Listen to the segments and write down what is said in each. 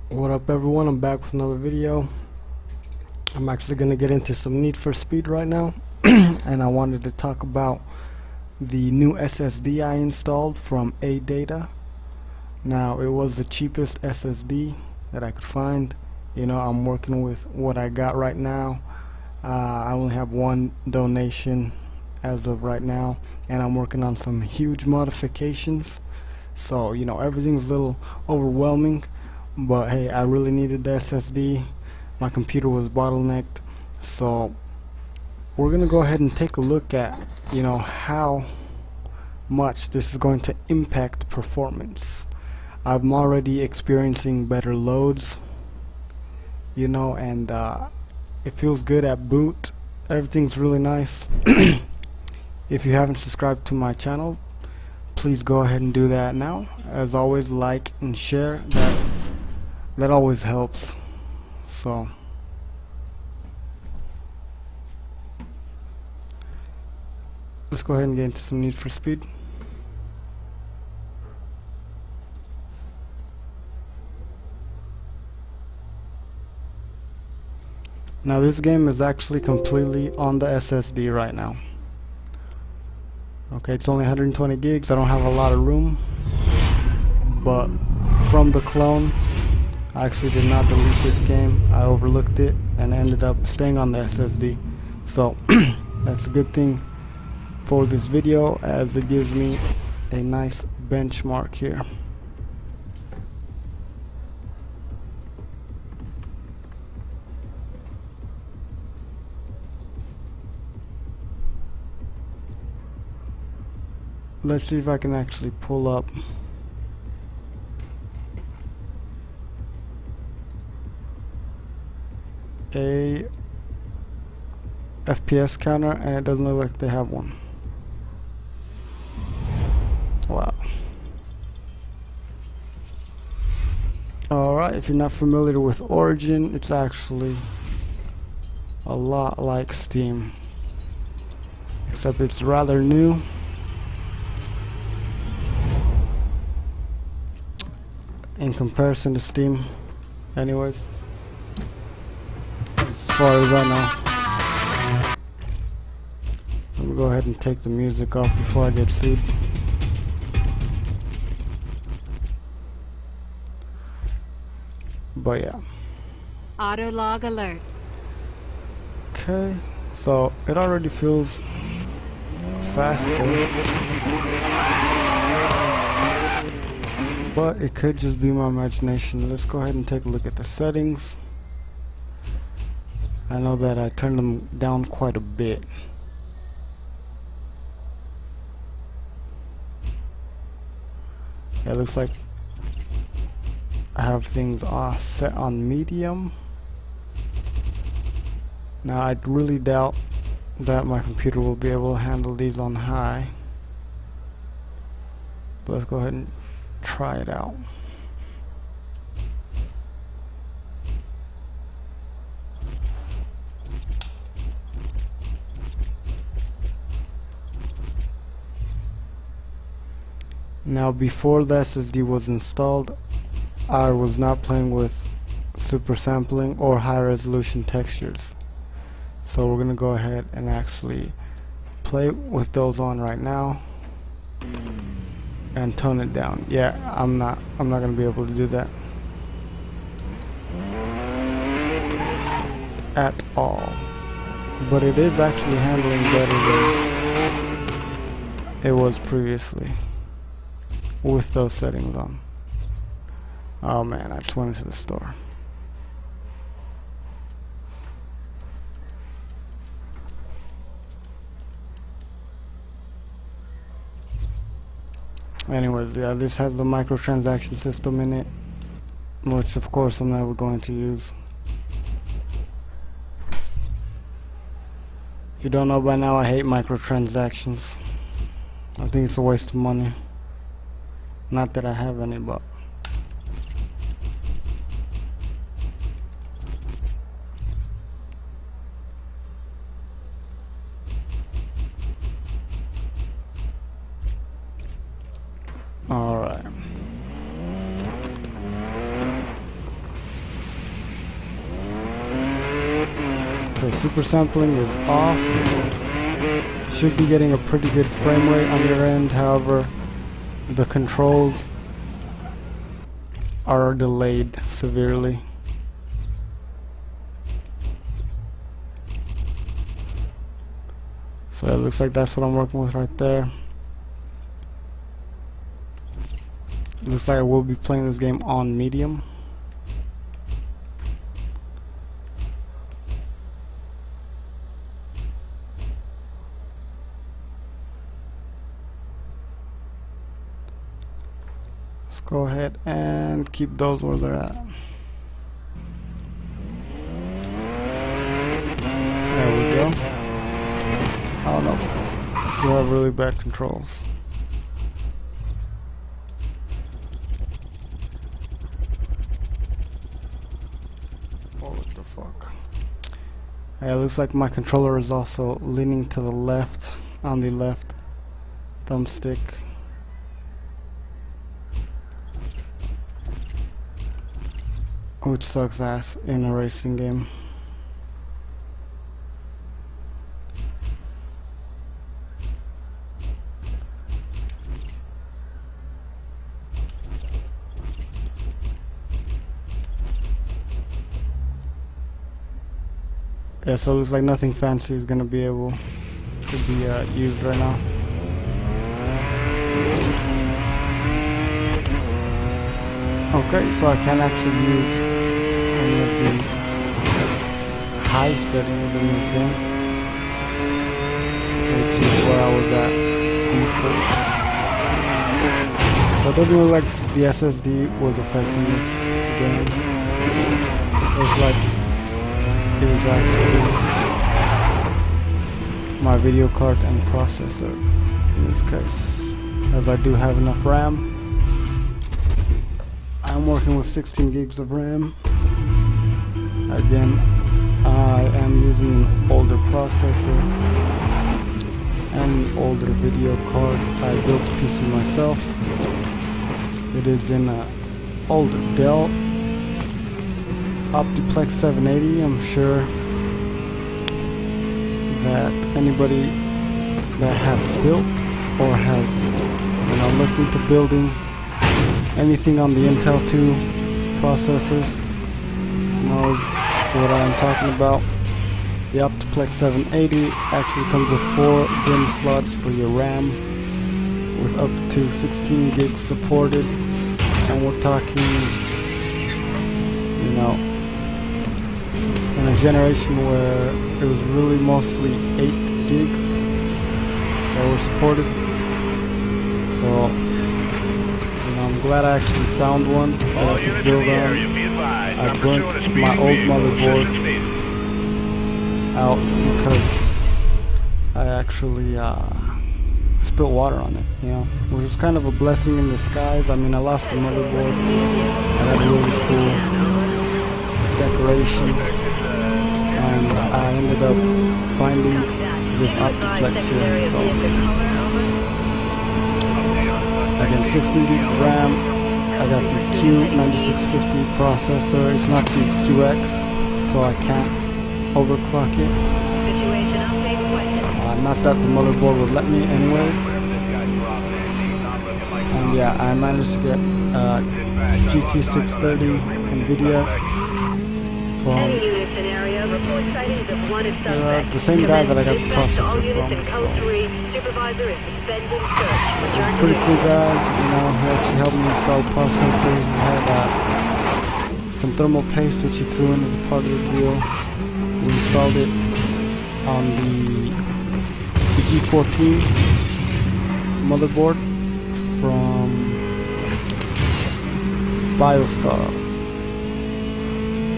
What up everyone, I'm back with another video. I'm actually going to get into some Need for Speed right now and I wanted to talk about the new SSD I installed from ADATA. Now it was the cheapest SSD that I could find. You know, I'm working with what I got right now. I only have one donation as of right now and I'm working on some huge modifications, so you know everything's a little overwhelming. But hey, I really needed the SSD. My computer was bottlenecked, so we're gonna go ahead and take a look at, you know, how much this is going to impact performance. I'm already experiencing better loads, you know, and it feels good at boot. Everything's really nice. If you haven't subscribed to my channel, please go ahead and do that now. As always, like and share. That always helps. So let's go ahead and get into some Need for Speed. Now this game is actually completely on the SSD right now. Okay, it's only 120 gigs. I don't have a lot of room, but from the clone, I actually did not delete this game. I overlooked it and ended up staying on the SSD. So that's a good thing for this video, as it gives me a nice benchmark here. Let's see if I can actually pull up a FPS counter, and it doesn't look like they have one. Wow. Alright, if you're not familiar with Origin, it's actually a lot like Steam, except it's rather new. In comparison to Steam, anyways, as far as I know. Let me go ahead and take the music off before I get sued. But yeah. Auto log alert. Okay, so it already feels faster. But it could just be my imagination. Let's go ahead and take a look at the settings. I know that I turned them down quite a bit. It looks like I have things set on medium. Now I really doubt that my computer will be able to handle these on high. But let's go ahead and try it out. Now before the SSD was installed, I was not playing with super sampling or high resolution textures. So we're gonna go ahead and actually play with those on right now and tone it down. Yeah, I'm not gonna be able to do that at all. But it is actually handling better than it was previously with those settings on. Oh man, I just went into the store. Anyways, yeah, this has the microtransaction system in it, which of course I'm never going to use. If you don't know by now, I hate microtransactions. I think it's a waste of money. Not that I have any, but alright. So super sampling is off. Should be getting a pretty good frame rate on your end. However, the controls are delayed severely. So it looks like that's what I'm working with right there. Looks like I will be playing this game on medium. Let's go ahead and keep those where they're at. There we go. Oh no, still have really bad controls. Oh, what the fuck? Yeah, it looks like my controller is also leaning to the left on the left thumbstick. Which sucks ass in a racing game. Yeah, so it looks like nothing fancy is gonna be able to be used right now. Okay, so I can't actually use any of the high settings in this game, which is where I was at before. So it doesn't look like the SSD was affecting this game. It was like it was actually my video card and processor in this case, as I do have enough RAM. I'm working with 16 gigs of RAM. Again, I am using an older processor and an older video card. I built a PC myself. It is in an older Dell Optiplex 780. I'm sure that anybody that has built or has looked into building anything on the Intel 2 processors knows what I'm talking about. The Optiplex 780 actually comes with 4 DIMM slots for your RAM, with up to 16 gigs supported, and we're talking, in a generation where it was really mostly 8 gigs that were supported. So I'm glad I actually found one that I could build on. I burnt my old motherboard out because I actually spilled water on it, which was kind of a blessing in disguise. I mean, I lost the motherboard. I had a really cool decoration, and I ended up finding this Optiplex here. So again, 16 gigs of RAM. I got the Q9650 processor. It's not the QX, so I can't overclock it. Not that the motherboard would let me anyway. And yeah, I managed to get GT630 NVIDIA from the same guy that I got the processor from. So. Pretty cool guy, he actually helped me install the processor. He had some thermal paste which he threw in as a part of the deal. We installed it on the G14 motherboard from BioStar.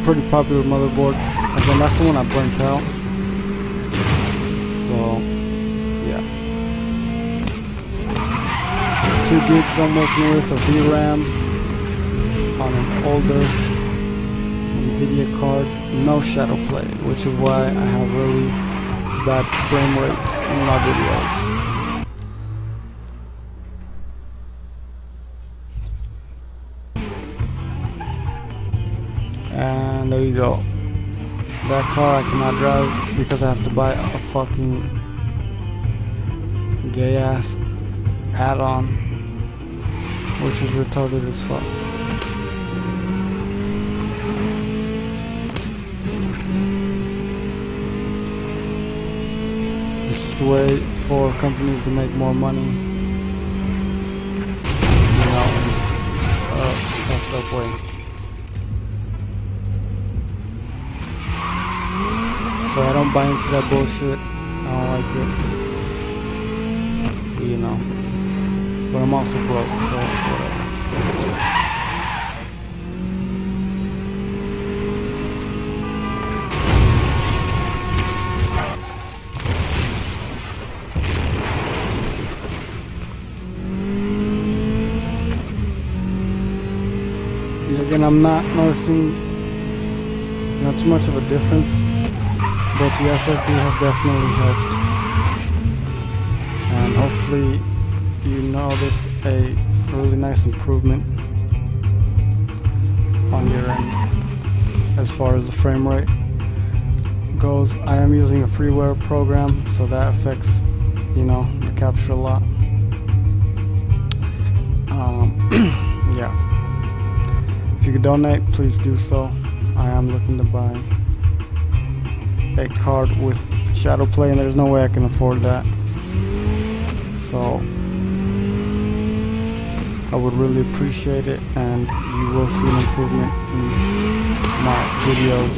Pretty popular motherboard. Again, that's the one I burnt out. So, yeah. 2 gigs I'm working with of VRAM on an older NVIDIA card. No shadow play, which is why I have really bad frame rates in my videos. And there you go. That car I cannot drive because I have to buy a fucking gay ass add-on, which is retarded as fuck. It's just a way for companies to make more money, you know, in a fucked up way. So I don't buy into that bullshit. I don't like it, you know. But I'm also broke, so whatever. Again, I'm not noticing too much of a difference, but the SSD has definitely helped. And hopefully you notice a really nice improvement on your end as far as the frame rate goes. I am using a freeware program, so that affects, you know, the capture a lot. Yeah. If you could donate, please do so. I am looking to buy a card with shadow play, and there's no way I can afford that. So I would really appreciate it, and you will see an improvement in my videos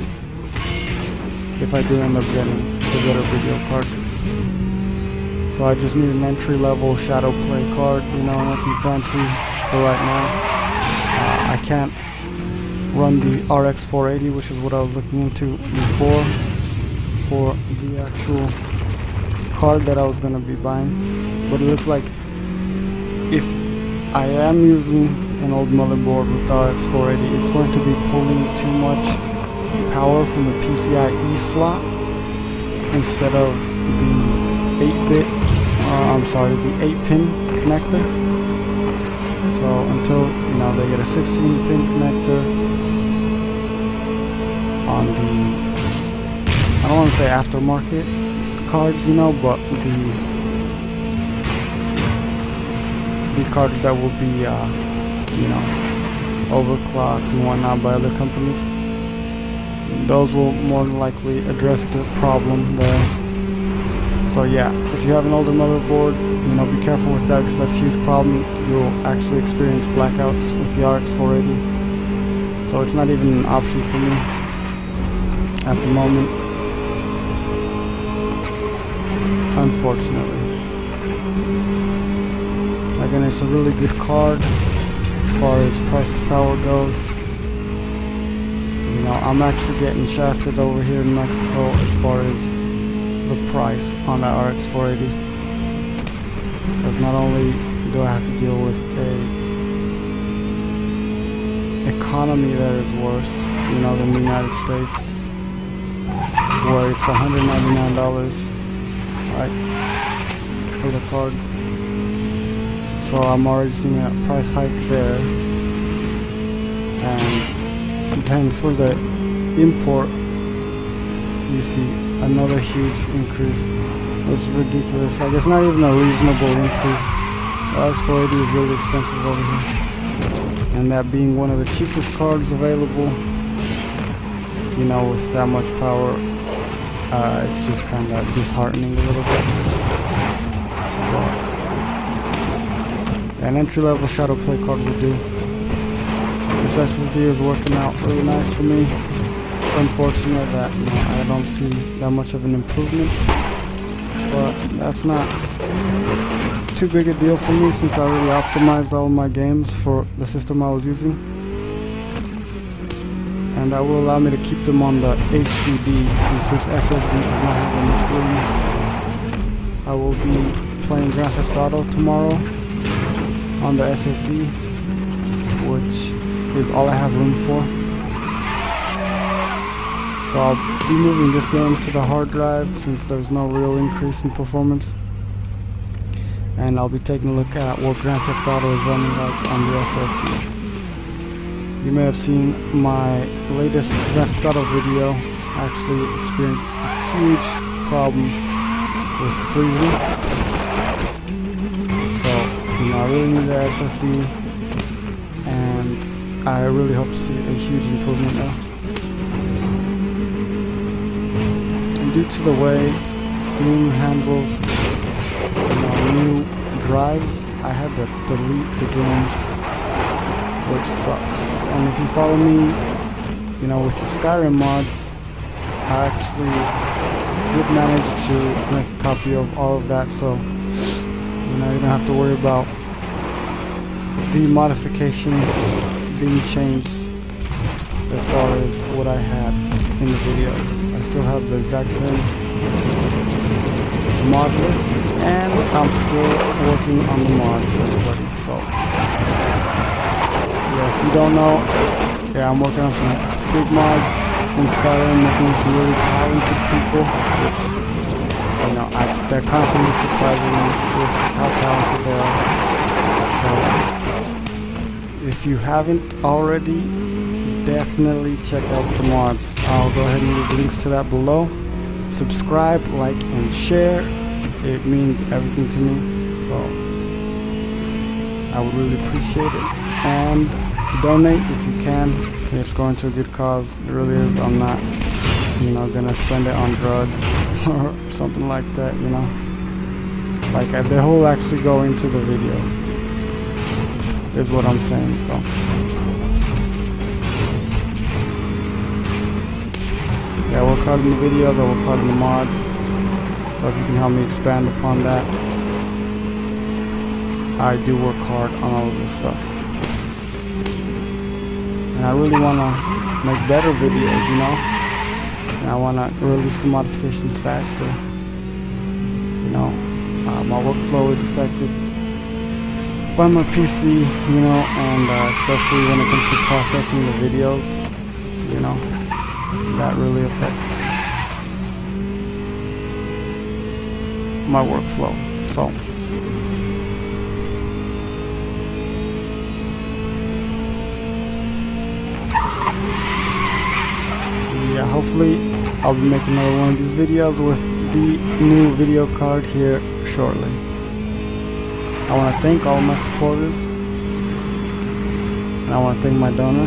if I do end up getting a better video card. So I just need an entry-level shadow play card, you know, nothing fancy for right now. I can't run the RX 480, which is what I was looking into before for the actual card that I was going to be buying. But it looks like if I am using an old motherboard with the RX 480, it's going to be pulling too much power from the PCIe slot instead of the 8-bit, the 8-pin connector. So until, you know, they get a 16-pin connector on the, I don't want to say aftermarket cards, you know, but the cards that will be, you know, overclocked and whatnot by other companies, those will more than likely address the problem there. So yeah, if you have an older motherboard, you know, be careful with that, because that's a huge problem. You'll actually experience blackouts with the RX 480. So it's not even an option for me at the moment, unfortunately. Again, it's a really good card as far as price to power goes. You know, I'm actually getting shafted over here in Mexico as far as the price on that RX 480, because not only do I have to deal with a economy that is worse, you know, than the United States, where it's $199, right, for the card. So I'm already seeing a price hike there, and then for the import, you see another huge increase. It's ridiculous. I guess not even a reasonable increase. The RX 480 is really expensive over here, and that being one of the cheapest cards available, you know, with that much power, it's just kind of disheartening a little bit. But an entry-level shadow play card would do. This SSD is working out really nice for me. It's unfortunate that, you know, I don't see that much of an improvement, but that's not too big a deal for me, since I already optimized all my games for the system I was using, and that will allow me to keep them on the HDD, since this SSD does not have enough room. I will be playing Grand Theft Auto tomorrow on the SSD, which is all I have room for. So I'll be moving this game to the hard drive, since there's no real increase in performance. And I'll be taking a look at what Grand Theft Auto is running like on the SSD. You may have seen my latest Grand Theft Auto video actually experienced a huge problem with freezing. So, I really need the SSD, and I really hope to see a huge improvement there. And due to the way Steam handles new drives, I had to delete the games, which sucks. And if you follow me, with the Skyrim mods, I actually did manage to make a copy of all of that, so you don't have to worry about the modifications being changed as far as what I had in the videos. I still have the exact same mod list, and I'm still working on the mods, everybody. So yeah, if you don't know, I'm working on some big mods in Skyrim, working with some really talented people, which they're constantly surprising me with how talented they are. So if you haven't already, definitely check out the mods. I'll go ahead and leave links to that below. Subscribe, like, and share. It means everything to me, so I would really appreciate it. And donate if you can. It's going to a good cause. It really is. I'm not gonna spend it on drugs or something like that, like the whole actually go into the videos is what I'm saying. So yeah, I work hard in the videos, I work hard in the mods, so if you can help me expand upon that, I do work hard on all of this stuff. And I really want to make better videos, and I want to release the modifications faster. My workflow is affected by my PC, and especially when it comes to processing the videos, that really affects my workflow. So yeah, hopefully I'll be making another one of these videos with the new video card here shortly. I want to thank all my supporters, and I want to thank my donor,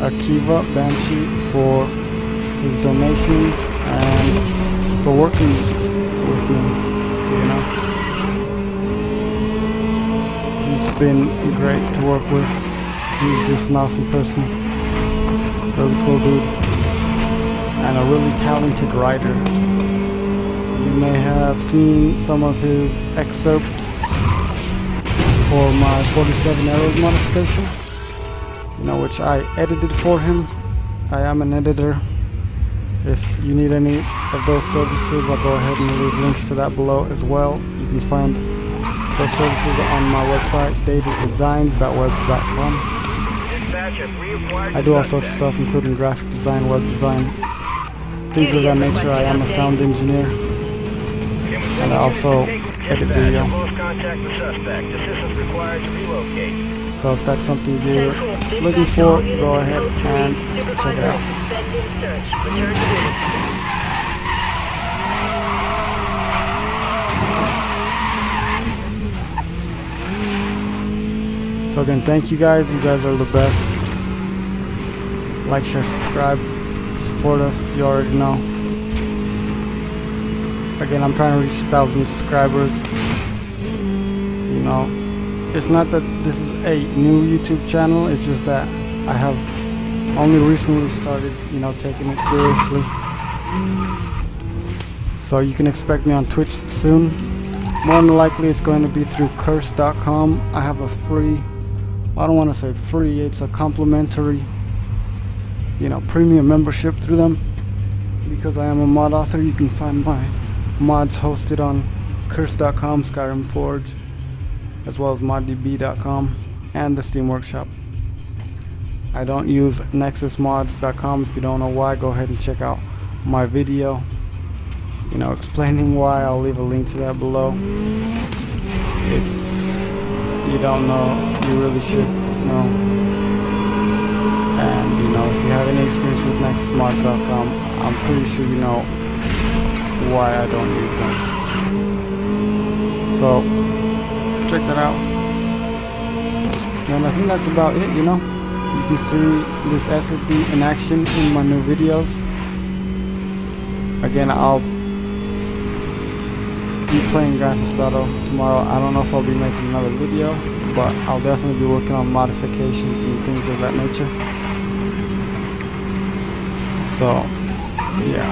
Akiva Banshee, for his donations and for working with me. He's been great to work with. He's just an awesome person, really cool dude, and a really talented writer. You may have seen some of his excerpts for my 47 arrows modification, which I edited for him. I am an editor. If you need any of those services, I'll go ahead and leave links to that below as well. You can find those services on my website, THEDESTROYER.webs.com. I do all sorts of stuff, including graphic design, web design, things of that nature. I am a sound engineer, and I also edit video. So if that's something you're looking for, go ahead and check it out. So again, thank you guys. You guys are the best. Like, share, subscribe, support us. You already know. Again, I'm trying to reach 1,000 subscribers. It's not that this is a new YouTube channel, it's just that I have only recently started, taking it seriously. So you can expect me on Twitch soon. More than likely it's going to be through curse.com. I have a free, I don't want to say free, it's a complimentary, premium membership through them. Because I am a mod author, you can find my mods hosted on curse.com, Skyrim Forge, as well as moddb.com and the Steam Workshop. I don't use nexusmods.com. If you don't know why, go ahead and check out my video, explaining why. I'll leave a link to that below. If you don't know, you really should know. And if you have any experience with Nexus.com, I'm pretty sure you know why I don't use them. So check that out. And I think that's about it, you know. You can see this SSD in action in my new videos. Again, I'll be playing Grand Theft Auto tomorrow. I don't know if I'll be making another video, but I'll definitely be working on modifications and things of that nature. So, yeah.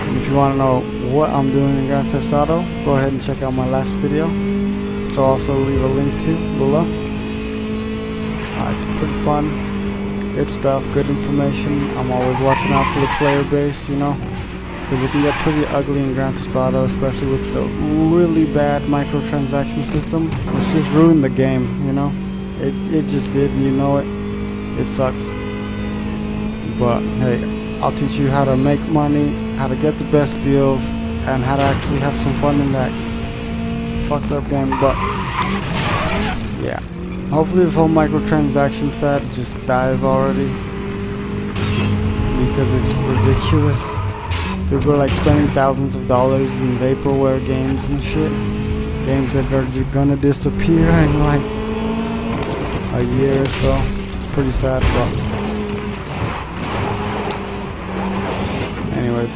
And if you want to know what I'm doing in Grand Theft Auto, go ahead and check out my last video, which I'll also leave a link to below. It's pretty fun, good stuff, good information. I'm always watching out for the player base, you know, because it can get pretty ugly in Grand Theft Auto, especially with the really bad microtransaction system, which just ruined the game, you know. It just did, and you know it. It sucks. But hey, I'll teach you how to make money, how to get the best deals, and how to actually have some fun in that fucked up game. But yeah, hopefully this whole microtransaction fad just dies already, because it's ridiculous. People are like spending thousands of dollars in vaporware games and shit, games that are just gonna disappear in like a year or so. It's pretty sad, but anyways,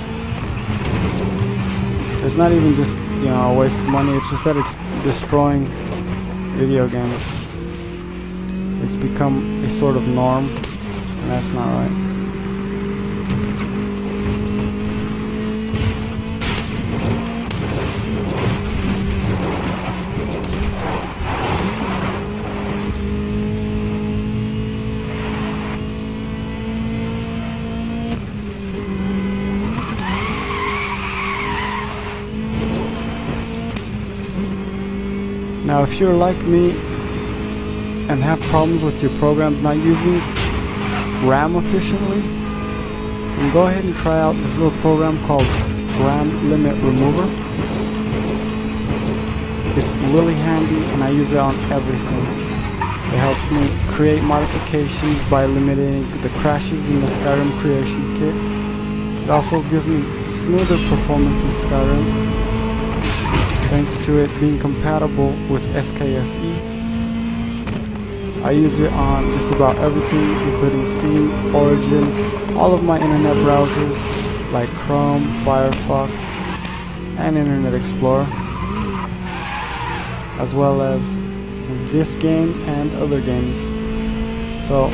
it's not even just, you know, a waste of money, it's just that it's destroying video games. It's become a sort of norm, and that's not right. Now, if you're like me and have problems with your programs not using RAM efficiently, then go ahead and try out this little program called RAM Limit Remover. It's really handy, and I use it on everything. It helps me create modifications by eliminating the crashes in the Skyrim creation kit. It also gives me smoother performance in Skyrim, thanks to it being compatible with SKSE. I use it on just about everything, including Steam, Origin, all of my internet browsers like Chrome, Firefox, and Internet Explorer, as well as this game and other games. So,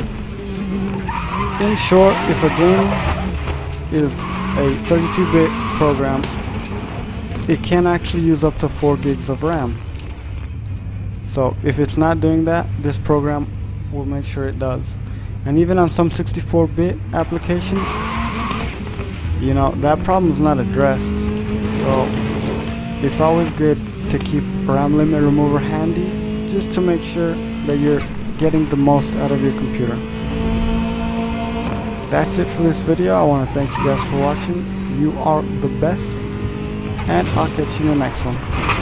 in short, if a game is a 32-bit program, it can actually use up to 4 gigs of RAM. So if it's not doing that, this program will make sure it does. And even on some 64-bit applications, you know, that problem is not addressed. So it's always good to keep RAM Limit Remover handy, just to make sure that you're getting the most out of your computer. That's it for this video. I want to thank you guys for watching. You are the best, and I'll catch you in the next one.